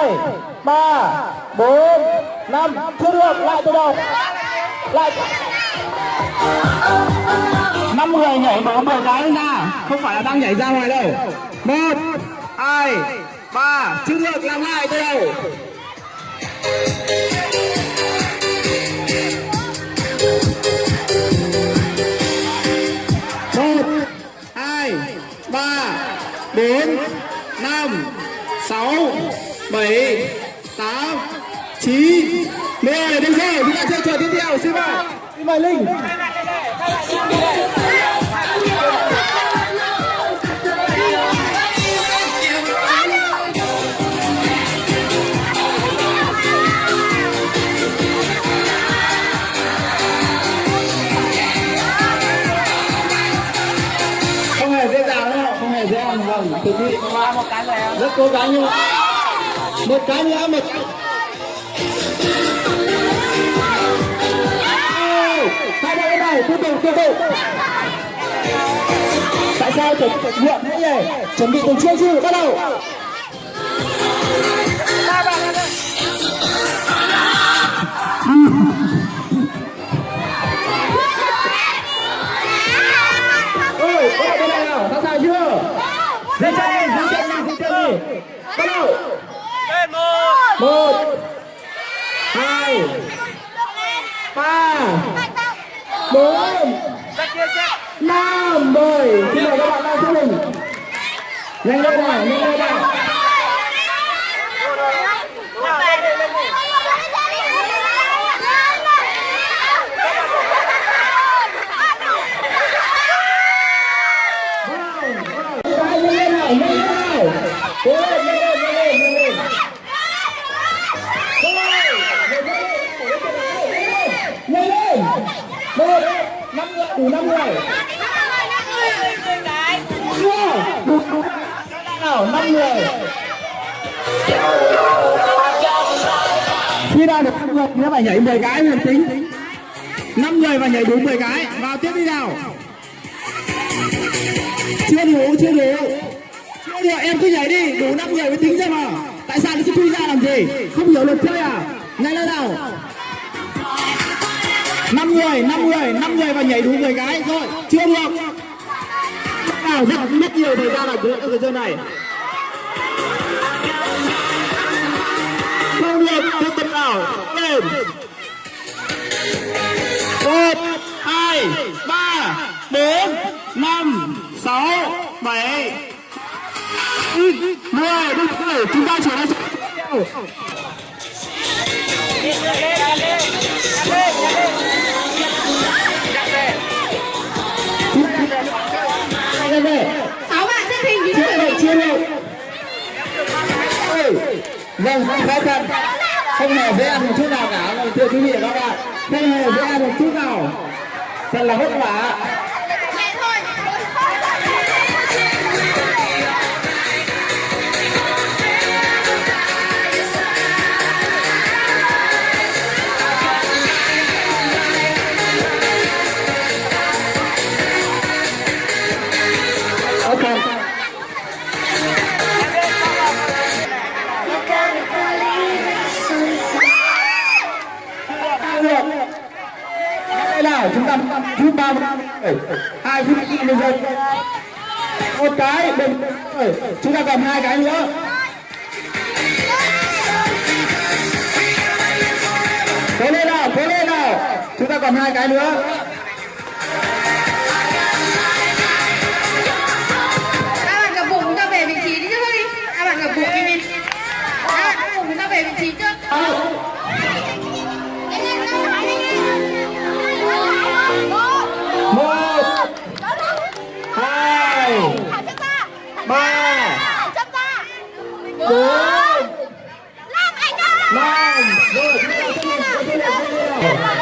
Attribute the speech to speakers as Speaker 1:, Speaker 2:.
Speaker 1: 2 3 4 5. Chưa được, lại từ đầu. Lại 5 người nhảy mở 10 cái lên ra, không phải là đang nhảy ra ngoài đâu. 1 2 3. Chưa được, làm lại từ đầu. 1 2 3 4 5 6 7 8 9 10. Được rồi, chúng ta sẽ chờ tiếp theo. Xin mời Linh. Không hề dễ dàng đâu, không hề dễ dàng. Vâng, thực sự một cái rồi rất cố gắng nhưng một cái nữa một. Hai tay này tiếp tục. Tại sao chuẩn bị muộn thế nhỉ? Chuẩn bị từ chưa chứ? Bắt đầu. Ôi, bắt đầu bên này nào, sẵn sàng chưa? Dưới chân đi. Bắt đầu. 1 2 3 4 5 10. Xin mời các bạn đang chúc mừng. Nhanh lên nào. Đủ 5 người. Đủ nào 5 người. Khi nào được 5 người thì phải nhảy 10 cái mình tính. 5 người và nhảy đúng 10 cái. Vào tiếp đi nào. Chưa đủ. Em cứ nhảy đi, đủ 5 người mới tính ra mà. Tại sao nó sẽ quy ra làm gì? Không hiểu luật chơi à? Nhanh lên nào. 5 người và nhảy đúng 10 cái rồi. Chưa được. Nào rất mất nhiều thời gian ở cái chơi này. Không được, tiếp tục nào. Lên. 1 2 3 4 5 6 7 10. Đúng rồi, chúng ta chuyển sang
Speaker 2: Sáu bạn xếp hình
Speaker 1: chia đều. Vâng, khó khăn, không hề dễ ăn một chút nào cả. Thưa quý vị và các bạn, không hề dễ ăn một chút nào, thật là vất vả. Chúng ta phút 3 2 phút bây giờ một cái chúng ta còn 2 cái nữa. Cố lên nào, chúng ta còn 2 cái nữa.
Speaker 2: Các bạn gặp bụng chúng ta về vị trí đi trước đi. Các bạn gặp bụng đi. Các bạn gặp bụng chúng ta về vị trí trước.
Speaker 1: 1 2 3 4 5. Rồi, chúng ta